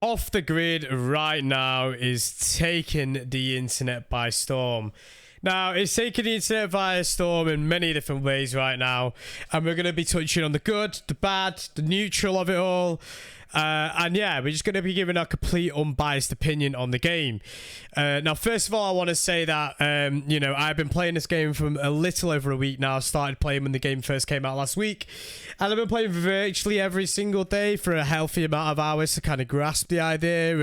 off the grid right now is taking the internet by storm. Now, it's taking the internet by storm in many different ways right now, and we're going to be touching on the good, the bad, the neutral of it all. And yeah, we're just going to be giving our complete unbiased opinion on the game. Now, first of all, I want to say that, you know, I've been playing this game for a little over a week now. I started playing when the game first came out last week. And I've been playing virtually every single day for a healthy amount of hours to kind of grasp the idea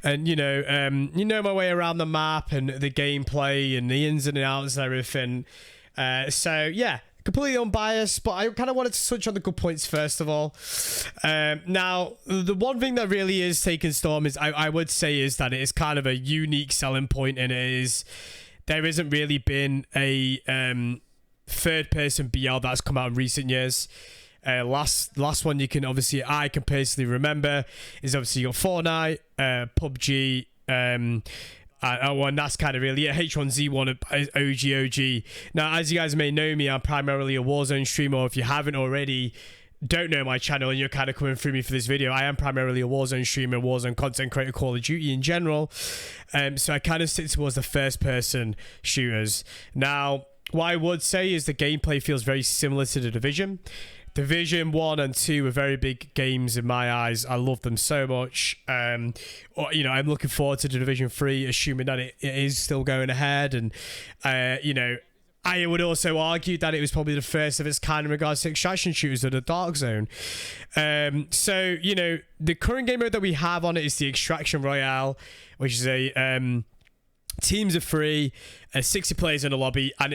and you know my way around the map and the gameplay and the ins and outs and everything. So, yeah. Completely unbiased, but I kind of wanted to touch on the good points first of all. Now, the one thing that really is taking storm is, I would say, is that it is kind of a unique selling point, and it is, there isn't really been a third-person BR that's come out in recent years. Last one I can personally remember is obviously your Fortnite, PUBG, and that's kind of really it. H1Z1 OG. Now, as you guys may know me, I'm primarily a Warzone streamer. Or if you haven't already, don't know my channel and you're kind of coming through me for this video, I am primarily a Warzone streamer, Warzone content creator, Call of Duty in general. So I kind of stick towards the first-person shooters. Now, what I would say is the gameplay feels very similar to The Division. Division 1 and 2 are very big games in my eyes. I love them so much. You know, I'm looking forward to The Division 3, assuming that it is still going ahead. And, you know, I would also argue that it was probably the first of its kind in regards to extraction shooters of the Dark Zone. So, you know, the current game mode that we have on it is the Extraction Royale, which is a... teams of 3, 60 players in a lobby, and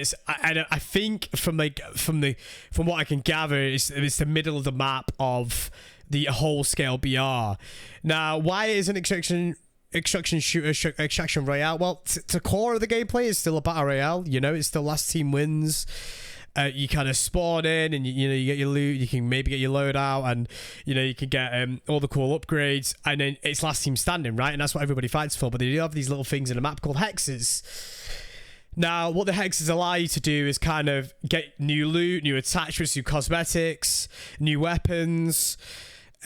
I think from what I can gather, it's the middle of the map of the whole scale BR. Now, why is an extraction royale? Well, the core of the gameplay is still a battle royale. You know, it's still last team wins. You kind of spawn in and you know, you get your loot, you can maybe get your loadout, and you know, you can get all the cool upgrades, and then it's last team standing, right? And that's what everybody fights for. But they do have these little things in the map called hexes. Now, what the hexes allow you to do is kind of get new loot, new attachments, new cosmetics, new weapons.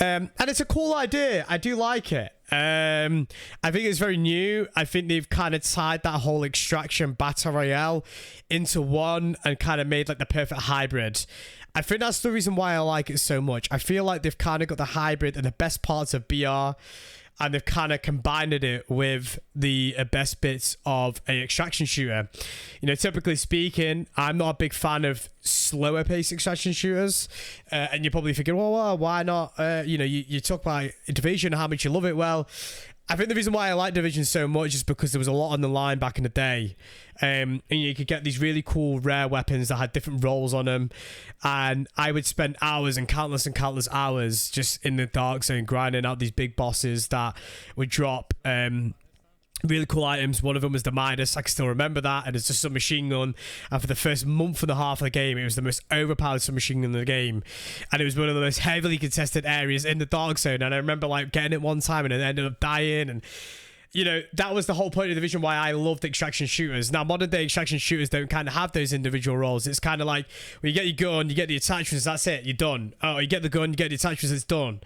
And it's a cool idea. I do like it. I think it's very new. I think they've kind of tied that whole extraction battle royale into one and kind of made like the perfect hybrid. I think that's the reason why I like it so much. I feel like they've kind of got the hybrid and the best parts of BR, and they've kind of combined it with the best bits of a extraction shooter. You know, typically speaking, I'm not a big fan of slower paced extraction shooters, and you're probably thinking, well, why not? You know, you talk about Division, how much you love it. Well, I think the reason why I like Division so much is because there was a lot on the line back in the day. And you could get these really cool rare weapons that had different roles on them. And I would spend hours and countless hours just in the Dark Zone grinding out these big bosses that would drop really cool items. One of them was the Midas. I can still remember that. And it's just a submachine gun. And for the first month and a half of the game, it was the most overpowered submachine gun in the game. And it was one of the most heavily contested areas in the Dark Zone. And I remember like getting it one time and it ended up dying. And you know, that was the whole point of Division, why I loved extraction shooters. Now, modern day extraction shooters don't kind of have those individual roles. It's kind of like, when you get your gun, you get the attachments, that's it, you're done. Oh, you get the gun, you get the attachments, it's done.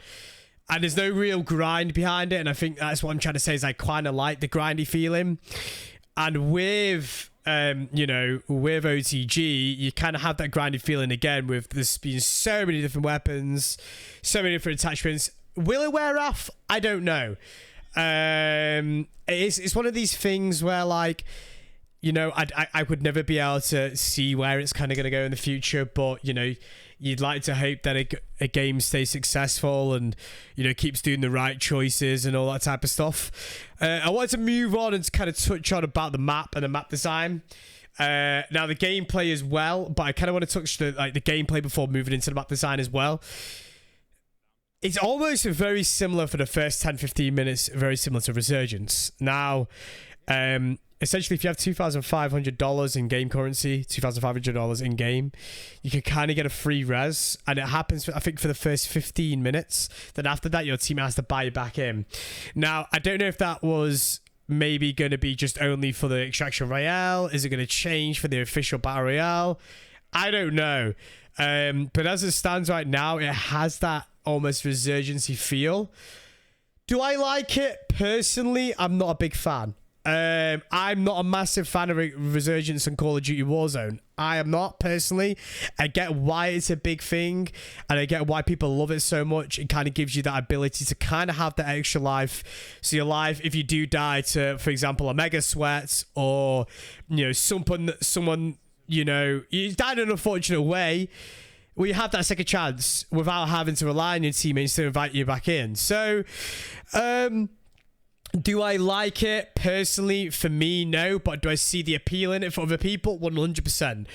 And there's no real grind behind it. And I think that's what I'm trying to say, is I kind of like the grindy feeling. And with, you know, with OTG, you kind of have that grindy feeling again, with this being so many different weapons, so many different attachments. Will it wear off? I don't know. It's one of these things where, like, you know, I would never be able to see where it's kind of going to go in the future, but you know, you'd like to hope that a game stays successful and, you know, keeps doing the right choices and all that type of stuff. I wanted to move on and kind of touch on about the map and the map design. Now the gameplay as well, but I kind of want to touch the gameplay before moving into the map design as well. It's almost very similar for the first 10-15 minutes, very similar to Resurgence. Now, essentially, if you have $2,500 in game currency, $2,500 in game, you can kind of get a free res, and it happens, I think, for the first 15 minutes. Then after that, your team has to buy you back in. Now, I don't know if that was maybe going to be just only for the Extraction Royale. Is it going to change for the official Battle Royale? I don't know. But as it stands right now, it has that almost Resurgency feel. Do I like it? Personally, I'm not a big fan. I'm not a massive fan of Resurgence and Call of Duty Warzone. I am not, personally. I get why it's a big thing, and I get why people love it so much. It kind of gives you that ability to kind of have that extra life. So your life, if you do die to, for example, a Mega Sweat, or, you know, someone, you know, you died in an unfortunate way, well, you have that second chance without having to rely on your teammates to invite you back in. So, do I like it? Personally, for me, no. But do I see the appeal in it for other people? 100%.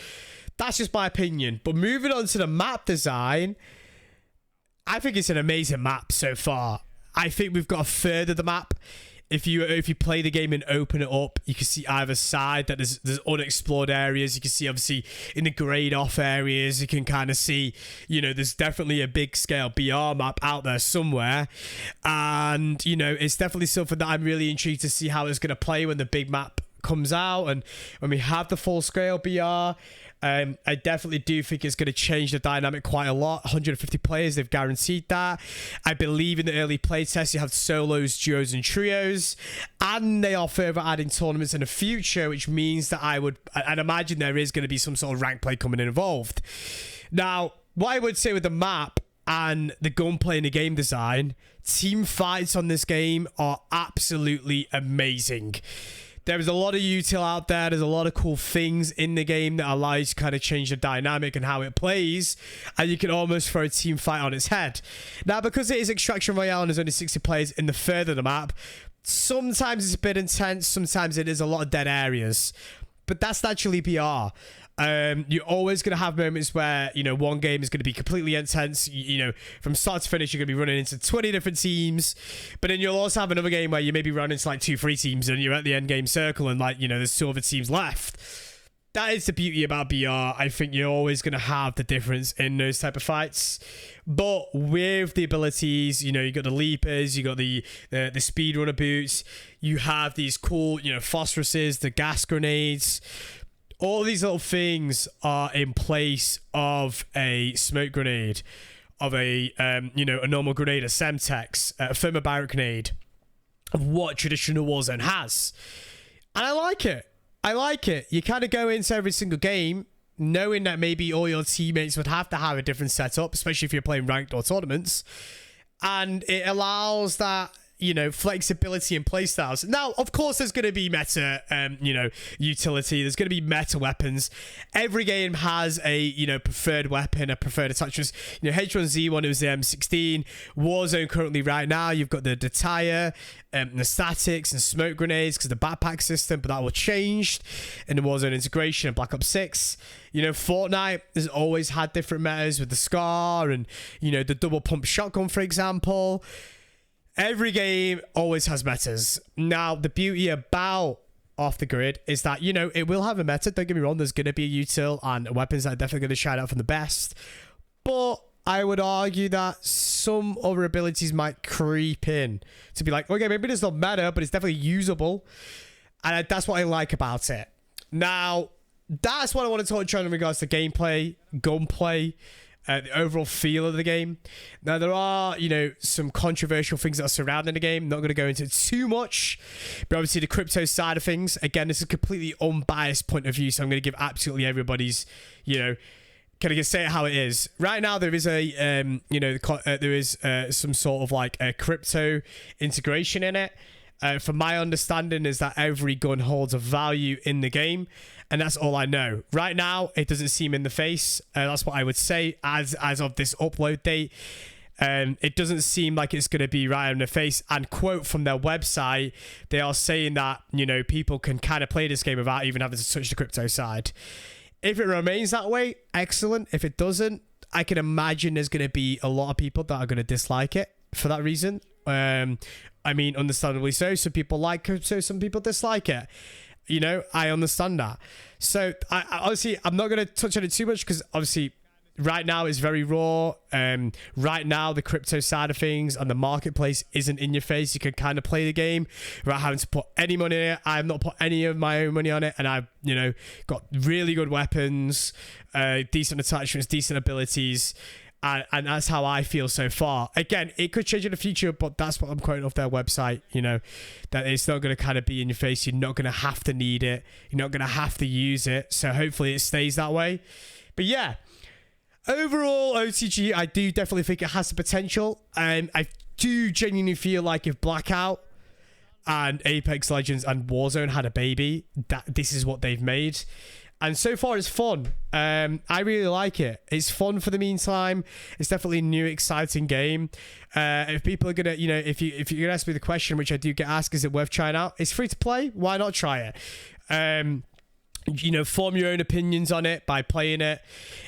That's just my opinion. But moving on to the map design, I think it's an amazing map so far. I think we've got to further the map. If you play the game and open it up, you can see either side that there's unexplored areas. You can see, obviously, in the grayed off areas, you can kind of see, you know, there's definitely a big scale BR map out there somewhere. And, you know, it's definitely something that I'm really intrigued to see how it's going to play when the big map comes out and when we have the full scale BR. I definitely do think it's going to change the dynamic quite a lot. 150 players, they've guaranteed that. I believe in the early playtests, you have solos, duos, and trios. And they are further adding tournaments in the future, which means that I'd imagine there is going to be some sort of rank play coming involved. Now, what I would say with the map and the gunplay and the game design, team fights on this game are absolutely amazing. There's a lot of util out there. There's a lot of cool things in the game that allow you to kind of change the dynamic and how it plays. And you can almost throw a team fight on its head. Now, because it is Extraction Royale and there's only 60 players in the third of the map, sometimes it's a bit intense. Sometimes it is a lot of dead areas. But that's naturally BR. You're always going to have moments where, you know, one game is going to be completely intense. You know, from start to finish, you're going to be running into 20 different teams. But then you'll also have another game where you maybe run into like 2-3 teams and you're at the end game circle and, like, you know, there's 2 other teams left. That is the beauty about BR. I think you're always going to have the difference in those type of fights. But with the abilities, you know, you got the leapers, you got the speedrunner boots, you have these cool, you know, phosphoruses, the gas grenades. All these little things are in place of a smoke grenade, of a, you know, a normal grenade, a Semtex, a thermobaric grenade, of what traditional Warzone has. And I like it. I like it. You kind of go into every single game knowing that maybe all your teammates would have to have a different setup, especially if you're playing ranked or tournaments. And it allows that, you know, flexibility in playstyles. Now, of course, there's going to be meta, you know, utility. There's going to be meta weapons. Every game has a, you know, preferred weapon, a preferred attachment. You know, H1Z1, it was the M16. Warzone currently right now, you've got the tire, the statics and smoke grenades because the backpack system, but that will change in the Warzone integration and Black Ops 6. You know, Fortnite has always had different metas with the SCAR and, you know, the double pump shotgun, for example. Every game always has metas. Now, the beauty about Off the Grid is that, you know, it will have a meta. Don't get me wrong, there's going to be a util and weapons that are definitely going to shine out from the best. But I would argue that some other abilities might creep in to be like, okay, maybe it's not meta, but it's definitely usable. And that's what I like about it. Now, that's what I want to touch on in regards to gameplay, gunplay, the overall feel of the game. Now, there are, you know, some controversial things that are surrounding the game. Not going to go into too much, but obviously the crypto side of things. Again, this is a completely unbiased point of view, so I'm going to give absolutely everybody's, you know, can I say it how it is? Right now, there is a, you know, there is some sort of like a crypto integration in it. From my understanding is that every gun holds a value in the game, and that's all I know. Right now, it doesn't seem in the face. That's what I would say as of this upload date. It doesn't seem like it's going to be right in the face. And quote from their website, they are saying that, you know, people can kind of play this game without even having to touch the crypto side. If it remains that way, excellent. If it doesn't, I can imagine there's going to be a lot of people that are going to dislike it for that reason. I mean, understandably so. Some people like crypto, some people dislike it. You know, I understand that. So, I obviously, I'm not going to touch on it too much because obviously, right now it's very raw. Right now, the crypto side of things and the marketplace isn't in your face. You can kind of play the game without having to put any money in it. I have not put any of my own money on it, and I've, you know, got really good weapons, decent attachments, decent abilities. And that's how I feel so far. Again, it could change in the future, but that's what I'm quoting off their website, you know, that it's not going to kind of be in your face. You're not going to have to need it. You're not going to have to use it. So hopefully it stays that way. But yeah, overall, OTG, I do definitely think it has the potential. I do genuinely feel like if Blackout and Apex Legends and Warzone had a baby, that this is what they've made. And so far, it's fun. I really like it. It's fun for the meantime. It's definitely a new, exciting game. If people are gonna, you know, if you're gonna ask me the question, which I do get asked, is it worth trying out? It's free to play. Why not try it? You know, form your own opinions on it by playing it.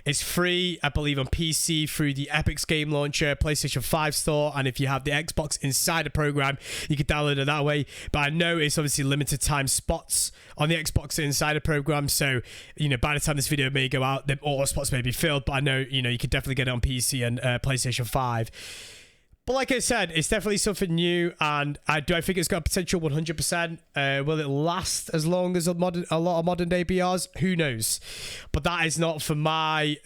It's free, I believe, on PC through the Epic's game launcher, PlayStation 5 store, and if you have the Xbox Insider program, you can download it that way. But I know it's obviously limited time spots on the Xbox Insider program, so, you know, by the time this video may go out, all the spots may be filled, but I know, you know, you could definitely get it on PC and PlayStation 5. But like I said, it's definitely something new, and I think it's got potential 100%. Will it last as long as a lot of modern day BRs? Who knows? But that is not for my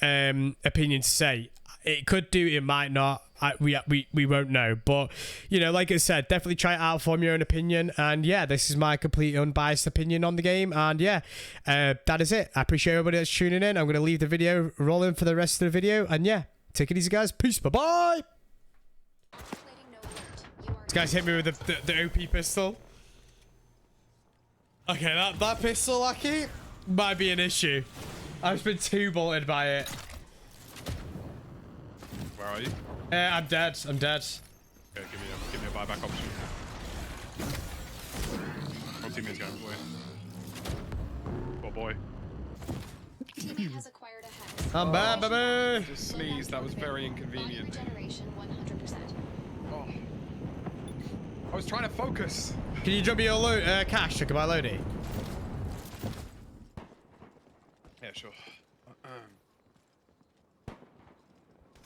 opinion to say. It could do, it might not. We won't know. But, you know, like I said, definitely try it out, form your own opinion. And yeah, this is my completely unbiased opinion on the game. And yeah, that is it. I appreciate everybody that's tuning in. I'm going to leave the video rolling for the rest of the video. And yeah, take it easy, guys. Peace. Bye-bye. This guy's hit me with the OP pistol. Okay, that pistol, Lucky, might be an issue. I've just been too bolted by it. Where are you? I'm dead. I'm dead. Okay, give me a buyback option. What team is going for you? Oh boy. Teammate has acquired a hex. I'm bad, baby. Just sneeze. That was very inconvenient. Regeneration 100%. Oh. I was trying to focus. Can you drop me your cash? I can buy loadie. Yeah, sure.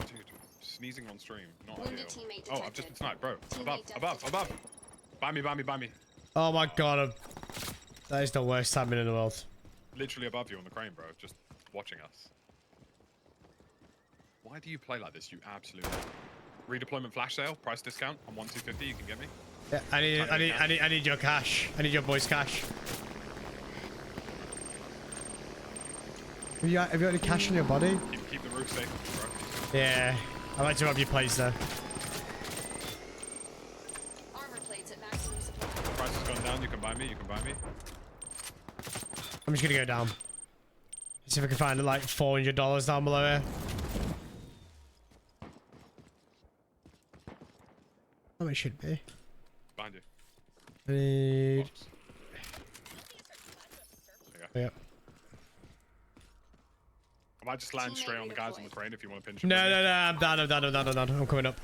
Dude, sneezing on stream, not Wounded ideal. teammate Oh, I've just been sniped, bro. Above. Buy me. Oh my god. That is the worst timing in the world. Literally above you on the crane, bro. Just watching us. Why do you play like this, you absolute... Redeployment flash sale, price discount on 1250, you can get me. Yeah, I need your cash. I need your boys' cash. Have you got any cash in your body? Keep the roof safe, bro. Yeah. I'd like to rob your place though. Armor plates at maximum supply. Price has gone down, you can buy me. I'm just gonna go down. See if I can find like $400 down below here. Oh, it should be. Behind you. I need... There you go. Yeah. I might just land straight on the guys on the crane if you want to pinch them. No, I'm down. I'm coming up.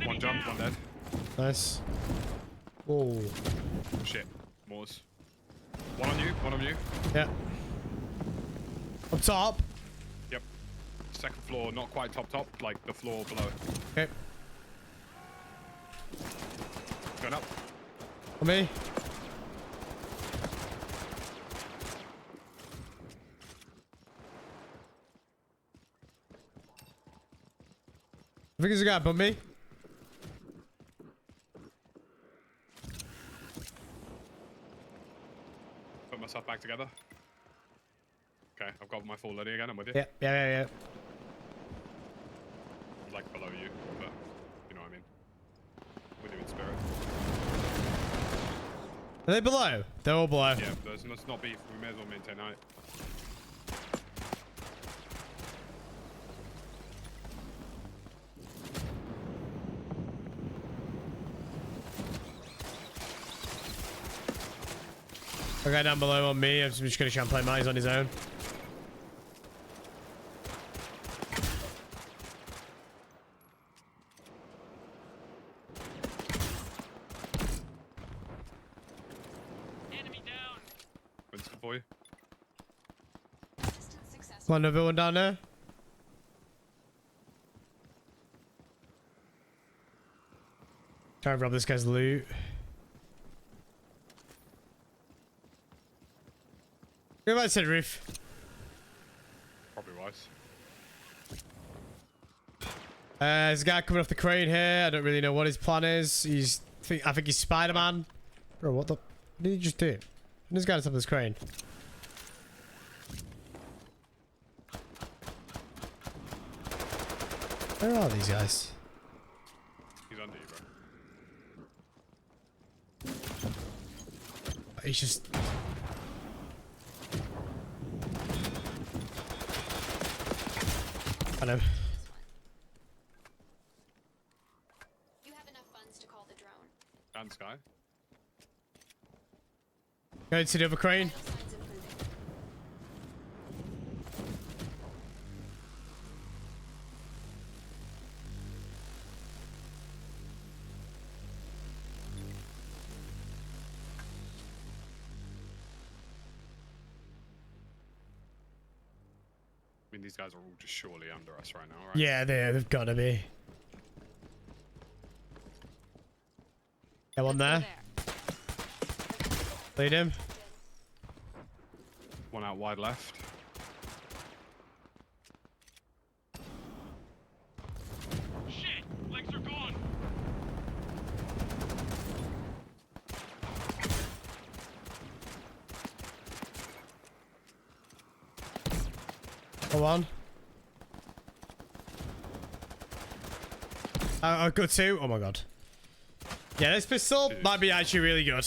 One jump, one dead. Nice. Oh. Shit. Moors. One on you. Yeah. Up top. Yep. Second floor, not quite top, like the floor below. Okay. Going up. On me. I think there's a guy above me. Put myself back together. Okay, I've got my full loading again. I'm with you. Yeah. Like below you, but you know what I mean. With you in spirit. Are they below? They're all below. Yeah, let's not beef. We may as well maintain height. Okay, down below on me. I'm just gonna try and play mine. He's on his own. Enemy down. Winston for you. One other one down there. Try and rob this guy's loot. Go back to the roof. Probably wise. There's a guy coming off the crane here. I don't really know what his plan is. I think he's Spider-Man. Bro, what did he just do? This guy on top of this crane. Where are these guys? He's under you, bro. He's just... I know. You have enough funds to call the drone. And Sky. Going to the other crane. Vital signs improving. I mean, these guys are all just surely under us right now, right? Yeah, they've got to be. Got one there. Lead him. One out wide left. Shit! Legs are gone! Go on. I've got two. Oh my god. Yeah, this pistol might be actually really good.